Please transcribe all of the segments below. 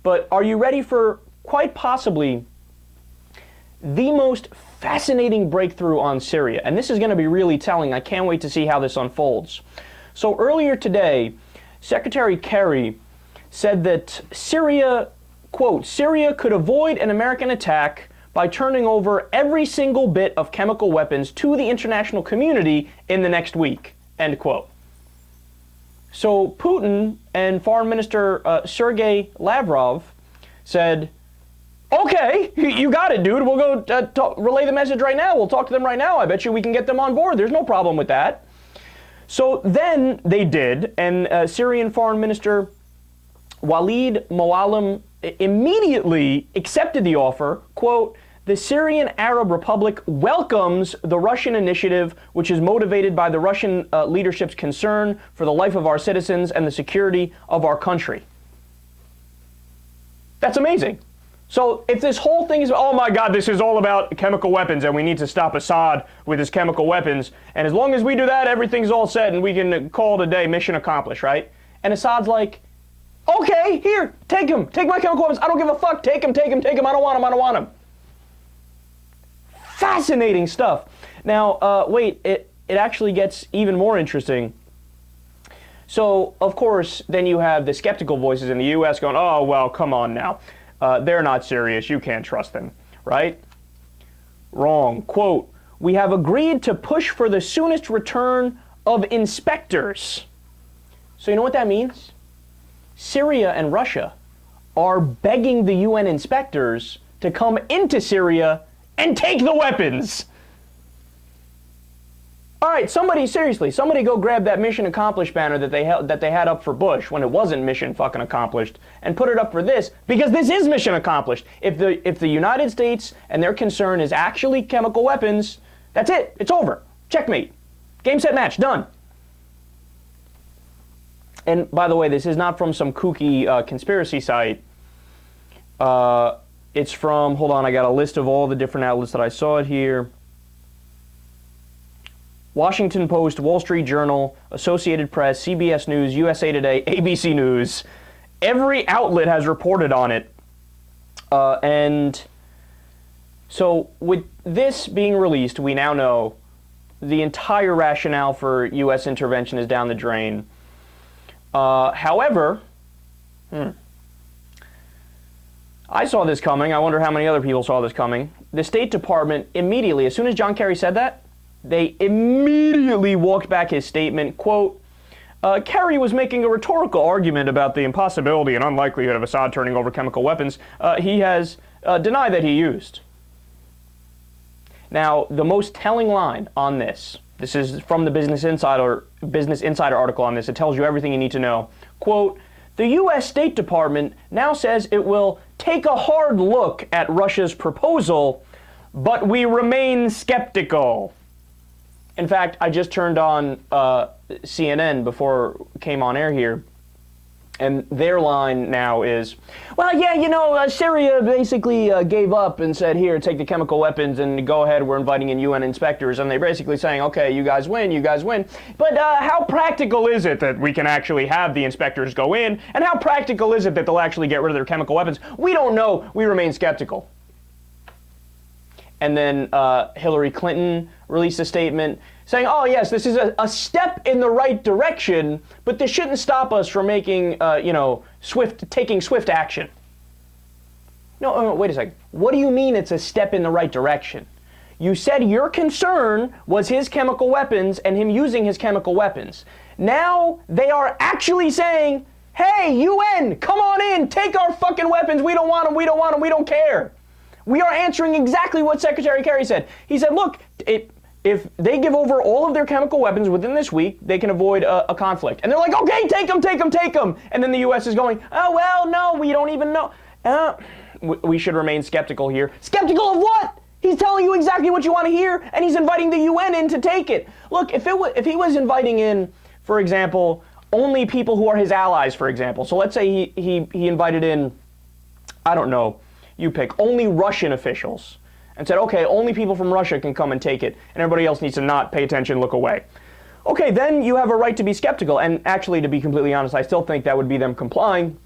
But are you ready for quite possibly the most fascinating breakthrough on Syria? And this is going to be really telling. I can't wait to see how this unfolds. So earlier today, Secretary Kerry said that Syria, quote, Syria could avoid an American attack by turning over every single bit of chemical weapons to the international community in the next week, end quote. So Putin and Foreign Minister Sergei Lavrov said, okay, you got it, dude. We'll go relay the message right now. We'll talk to them right now. I bet you we can get them on board. There's no problem with that. So then they did, and Syrian Foreign Minister Walid Moallem immediately accepted the offer. Quote, the Syrian Arab Republic welcomes the Russian initiative, which is motivated by the Russian leadership's concern for the life of our citizens and the security of our country. That's amazing. So if this whole thing is, oh my God, this is all about chemical weapons and we need to stop Assad with his chemical weapons, and as long as we do that, everything's all set and we can call it a day, mission accomplished, right? And Assad's like, okay, here, take him. Take my chemical weapons. I don't give a fuck. Take him, take him, take him. I don't want him. I don't want him. Fascinating stuff. Now, wait, it actually gets even more interesting. So, of course, then you have the skeptical voices in the U.S. going, oh, well, come on now. They're not serious. You can't trust them, right? Wrong. Quote, we have agreed to push for the soonest return of inspectors. So you know what that means? Syria and Russia are begging the UN inspectors to come into Syria and take the weapons. All right, seriously, somebody go grab that mission accomplished banner that they had up for Bush when it wasn't mission fucking accomplished and put it up for this, because this is mission accomplished. If the United States and their concern is actually chemical weapons, that's it. It's over. Checkmate. Game, set, match. Done. And by the way, this is not from some kooky conspiracy site. It's from, hold on, I got a list of all the different outlets that I saw it here. Washington Post, Wall Street Journal, Associated Press, CBS News, USA Today, ABC News. Every outlet has reported on it. And so with this being released, we now know the entire rationale for U.S. intervention is down the drain. However, I saw this coming. I wonder how many other people saw this coming. The State Department immediately, as soon as John Kerry said that, they immediately walked back his statement. Quote, Kerry was making a rhetorical argument about the impossibility and unlikelihood of Assad turning over chemical weapons he has denied that he used. Now, the most telling line on this is from the Business Insider article on this. It tells you everything you need to know. Quote, the U.S. State Department now says it will take a hard look at Russia's proposal, but we remain skeptical. In fact, I just turned on CNN before it came on air here, and their line now is, well, yeah, you know, Syria basically gave up and said, here, take the chemical weapons and go ahead, we're inviting in UN inspectors. And they're basically saying, okay, you guys win. But how practical is it that we can actually have the inspectors go in? And how practical is it that they'll actually get rid of their chemical weapons? We don't know. We remain skeptical. And then Hillary Clinton released a statement saying, oh, yes, this is a step in the right direction, but this shouldn't stop us from making, taking swift action. No, wait a second. What do you mean it's a step in the right direction? You said your concern was his chemical weapons and him using his chemical weapons. Now they are actually saying, hey, UN, come on in, take our fucking weapons. We don't want them, we don't care. We are answering exactly what Secretary Kerry said. He said, look, if they give over all of their chemical weapons within this week, they can avoid a conflict. And they're like, okay, take them. And then the U.S. is going, oh, well, no, we don't even know. We should remain skeptical here. Skeptical of what? He's telling you exactly what you want to hear, and he's inviting the UN in to take it. Look, if he was inviting in, for example, only people who are his allies, for example. So let's say he invited in, I don't know, you pick, only Russian officials, and said, okay, only people from Russia can come and take it, and everybody else needs to not pay attention, look away. Okay, then you have a right to be skeptical, and actually, to be completely honest, I still think that would be them complying.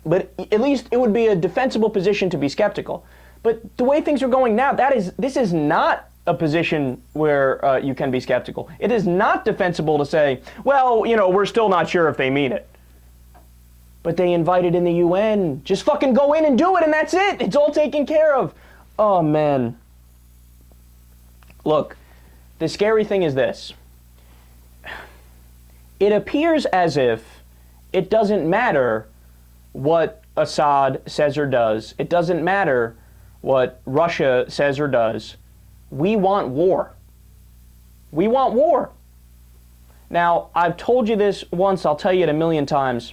But at least it would be a defensible position to be skeptical. But the way things are going now, this is not a position where you can be skeptical. It is not defensible to say, well, we're still not sure if they mean it. But they invited in the UN. Just fucking go in and do it, and that's it. It's all taken care of. Oh, man. Look, the scary thing is this. It appears as if it doesn't matter what Assad says or does. It doesn't matter what Russia says or does. We want war. We want war. Now, I've told you this once, I'll tell you it a million times.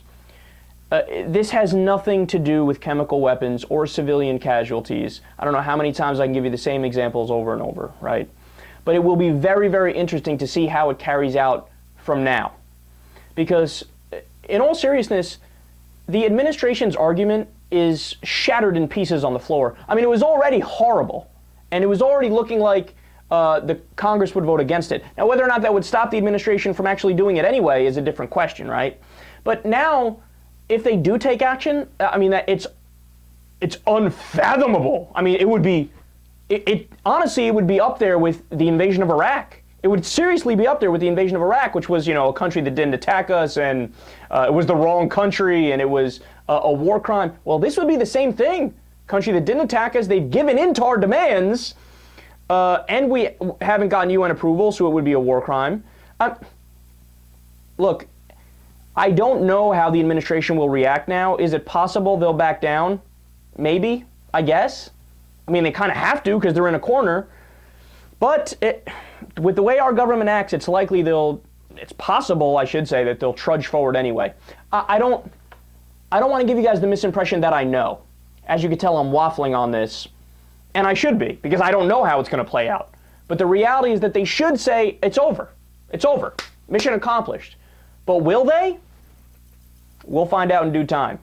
This has nothing to do with chemical weapons or civilian casualties. I don't know how many times I can give you the same examples over and over, right? But it will be very, very interesting to see how it carries out from now. Because, in all seriousness, the administration's argument is shattered in pieces on the floor. I mean, it was already horrible, and it was already looking like the Congress would vote against it. Now, whether or not that would stop the administration from actually doing it anyway is a different question, right? But now, if they do take action, I mean, it's unfathomable. I mean, it would be, honestly, it would be up there with the invasion of Iraq. It would seriously be up there with the invasion of Iraq, which was, a country that didn't attack us, and it was the wrong country, and it was a war crime. Well, this would be the same thing. Country that didn't attack us, they've given in to our demands, and we haven't gotten UN approval, so it would be a war crime. Look, I don't know how the administration will react now. Is it possible they'll back down? Maybe, I guess. I mean, they kind of have to because they're in a corner. But with the way our government acts, it's likely it's possible, I should say, that they'll trudge forward anyway. I don't want to give you guys the misimpression that I know. As you can tell, I'm waffling on this. And I should be, because I don't know how it's going to play out. But the reality is that they should say, it's over. It's over. Mission accomplished. But will they? We'll find out in due time.